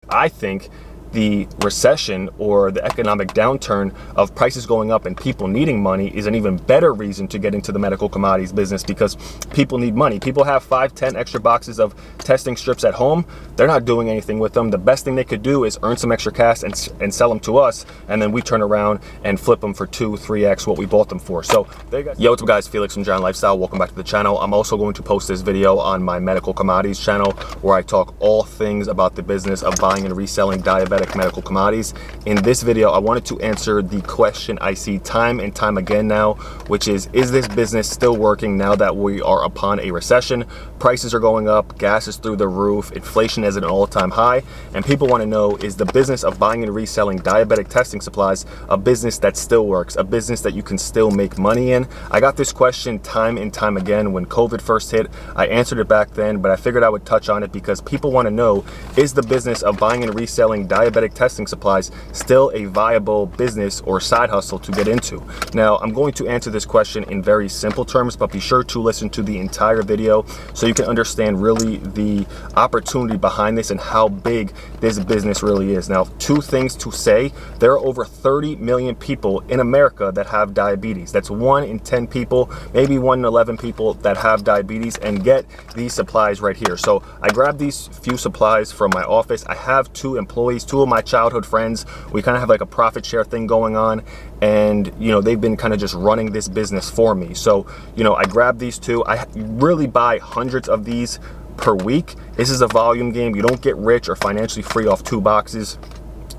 I think the recession or the economic downturn of prices going up and people needing money is an even better reason to get into the medical commodities business, because people need money. People have 5-10 extra boxes of testing strips at home. They're not doing anything with them. The best thing they could do is earn some extra cash and sell them to us, and then we turn around and flip them for 2-3x what we bought them for. So there you go. Yo, what's up guys, Felix from Giant Lifestyle. Welcome back to the channel. I'm also going to post this video on my medical commodities channel where I talk all things about the business of buying and reselling diabetic medical commodities. In this video, I wanted to answer the question I see time and time again now, which is this business still working now that we are upon a recession? Prices are going up, gas is through the roof, inflation is at an all-time high, and people want to know, is the business of buying and reselling diabetic testing supplies a business that still works, a business that you can still make money in? I got this question time and time again when COVID first hit. I answered it back then, but I figured I would touch on it because people want to know, is the business of buying and reselling diabetic testing supplies still a viable business or side hustle to get into? Now, I'm going to answer this question in very simple terms, but be sure to listen to the entire video so you can understand really the opportunity behind this and how big this business really is. Now, two things to say: there are over 30 million people in America that have diabetes. That's 1 in 10 people, maybe 1 in 11 people that have diabetes and get these supplies right here. So I grabbed these few supplies from my office. I have 2 employees, 2 of my childhood friends. We kind of have like a profit share thing going on, and they've been kind of just running this business for me. So I grabbed these 2. I really buy hundreds of these per week. This is a volume game. You don't get rich or financially free off 2 boxes.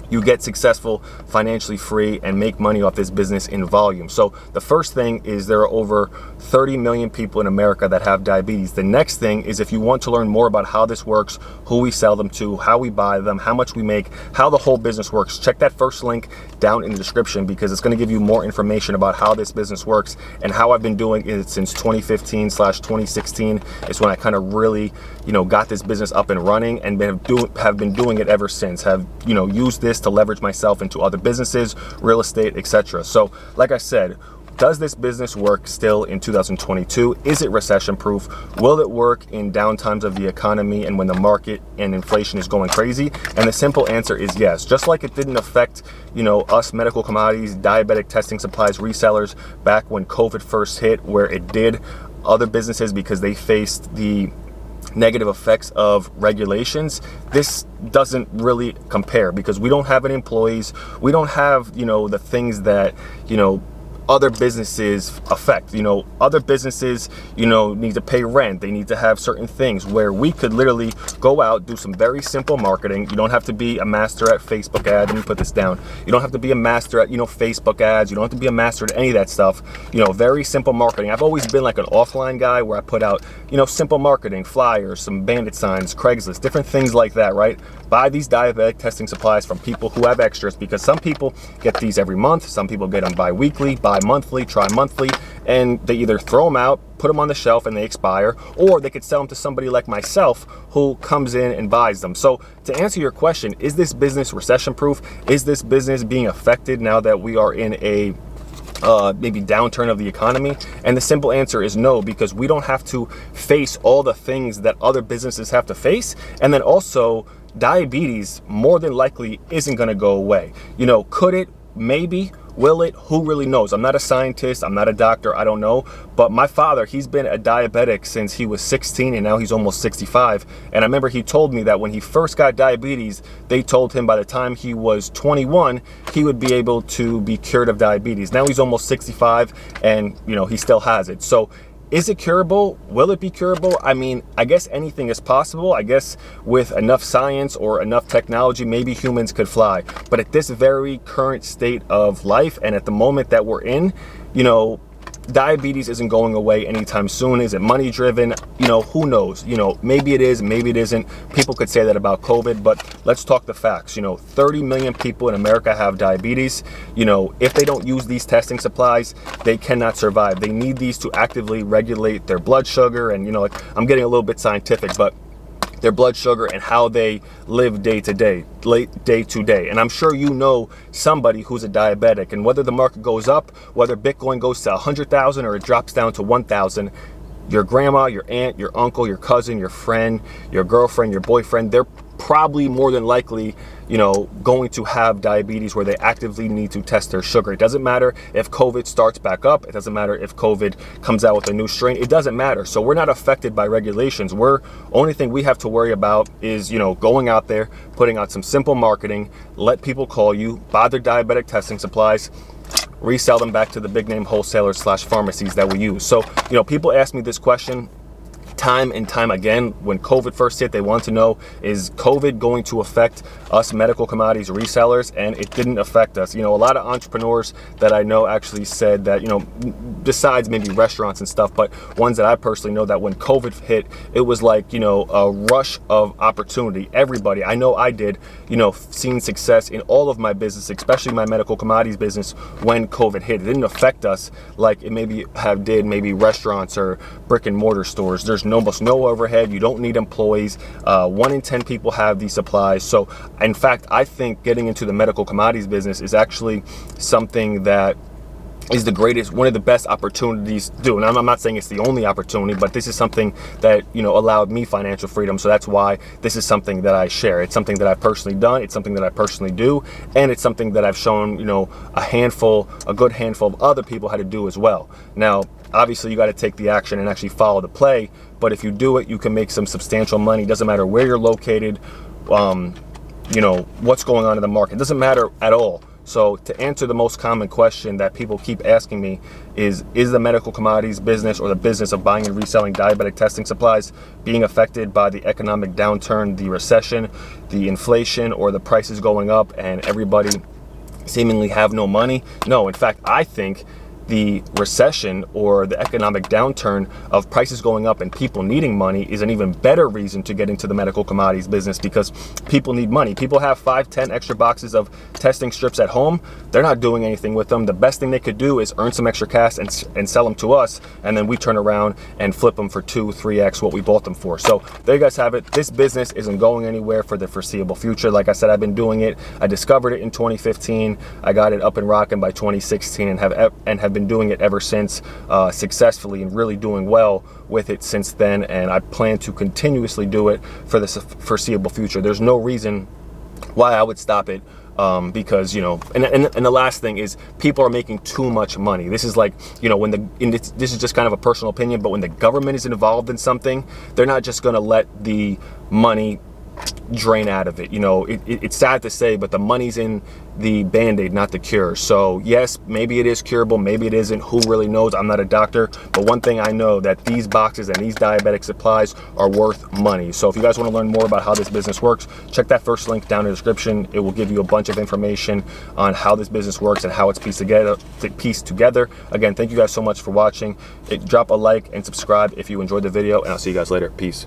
You get successful, financially free, and make money off this business in volume. So the first thing is there are over 30 million people in America that have diabetes. The next thing is, if you want to learn more about how this works, who we sell them to, how we buy them, how much we make, how the whole business works, check that first link down in the description, because it's going to give you more information about how this business works and how I've been doing it since 2015/2016. It's when I kind of really, got this business up and running, and have been doing it ever since. Have used this to leverage myself into other businesses, real estate, etc. So like I said, does this business work still in 2022? Is it recession proof? Will it work in downtimes of the economy and when the market and inflation is going crazy? And the simple answer is yes. Just like it didn't affect us medical commodities, diabetic testing supplies resellers back when COVID first hit, where it did other businesses because they faced the negative effects of regulations. This doesn't really compare because we don't have any employees. We don't have the things that other businesses affect. Other businesses need to pay rent, they need to have certain things, where we could literally go out, do some very simple marketing. You don't have to be a master at Facebook ads. Let me put this down. You don't have to be a master at Facebook ads. You don't have to be a master at any of that stuff. Very simple marketing. I've always been like an offline guy where I put out simple marketing, flyers, some bandit signs, Craigslist, different things like that, right? Buy these diabetic testing supplies from people who have extras, because some people get these every month, some people get them bi-weekly, bi-monthly, tri-monthly, and they either throw them out, put them on the shelf, and they expire, or they could sell them to somebody like myself who comes in and buys them. So to answer your question, is this business recession proof? Is this business being affected now that we are in a maybe downturn of the economy? And the simple answer is no, because we don't have to face all the things that other businesses have to face. And then also, diabetes more than likely isn't going to go away. Could it? Maybe. Will it? Who really knows? I'm not a scientist, I'm not a doctor, I don't know. But my father, he's been a diabetic since he was 16, and now he's almost 65. And I remember he told me that when he first got diabetes, they told him by the time he was 21, he would be able to be cured of diabetes. Now he's almost 65, and he still has it. So is it curable? Will it be curable? I mean, I guess anything is possible. I guess with enough science or enough technology, maybe humans could fly. But at this very current state of life, and at the moment that we're in, diabetes isn't going away anytime soon. Is it money driven? Who knows? Maybe it is, maybe it isn't. People could say that about COVID, but let's talk the facts. 30 million people in America have diabetes. If they don't use these testing supplies, they cannot survive. They need these to actively regulate their blood sugar. And I'm getting a little bit scientific, but their blood sugar and how they live day to day. And I'm sure somebody who's a diabetic, and whether the market goes up, whether Bitcoin goes to 100,000 or it drops down to 1,000, your grandma, your aunt, your uncle, your cousin, your friend, your girlfriend, your boyfriend, they're probably more than likely, you know, going to have diabetes where they actively need to test their sugar. It doesn't matter if COVID starts back up. It doesn't matter if COVID comes out with a new strain. It doesn't matter. So we're not affected by regulations. Only thing we have to worry about is, you know, going out there, putting out some simple marketing, let people call you, buy their diabetic testing supplies, resell them back to the big name wholesalers / pharmacies that we use. So, you know, people ask me this question time and time again. When COVID first hit, they want to know, is COVID going to affect us medical commodities resellers? And it didn't affect us. You know, a lot of entrepreneurs that I know actually said that, you know, besides maybe restaurants and stuff, but ones that I personally know, that when COVID hit, it was like, you know, a rush of opportunity. Everybody, I know I did, you know, seen success in all of my business, especially my medical commodities business, when COVID hit. It didn't affect us like it maybe did maybe restaurants or brick and mortar stores. There's almost no overhead. You don't need employees. 1 in 10 people have these supplies. So in fact, I think getting into the medical commodities business is actually something that is the greatest, one of the best opportunities to do. And I'm not saying it's the only opportunity, but this is something that, you know, allowed me financial freedom. So that's why this is something that I share. It's something that I've personally done. It's something that I personally do. And it's something that I've shown, you know, a good handful of other people how to do as well. Now, obviously you got to take the action and actually follow the play. But if you do it, you can make some substantial money. Doesn't matter where you're located, you know, what's going on in the market. It doesn't matter at all. So to answer the most common question that people keep asking me is the medical commodities business, or the business of buying and reselling diabetic testing supplies, being affected by the economic downturn, the recession, the inflation, or the prices going up and everybody seemingly have no money? No, in fact, I think the recession or the economic downturn of prices going up and people needing money is an even better reason to get into the medical commodities business, because people need money. People have 5-10 extra boxes of testing strips at home. They're not doing anything with them. The best thing they could do is earn some extra cash and sell them to us, and then we turn around and flip them for 2-3x what we bought them for. So there you guys have it. This business isn't going anywhere for the foreseeable future. Like I said, I've been doing it. I discovered it in 2015. I got it up and rocking by 2016 and have been doing it ever since, successfully, and really doing well with it since then. And I plan to continuously do it for the foreseeable future. There's no reason why I would stop it, because, you know, and the last thing is, people are making too much money. This is like, you know, this is just kind of a personal opinion, but when the government is involved in something, they're not just going to let the money drain out of it. You know, it's sad to say, but the money's in the Band-Aid, not the cure. So yes, maybe it is curable, maybe it isn't. Who really knows? I'm not a doctor, but one thing I know, that these boxes and these diabetic supplies are worth money. So if you guys want to learn more about how this business works, check that first link down in the description. It will give you a bunch of information on how this business works and how it's pieced together. Again, thank you guys so much for watching. Drop a like and subscribe if you enjoyed the video, and I'll see you guys later. Peace.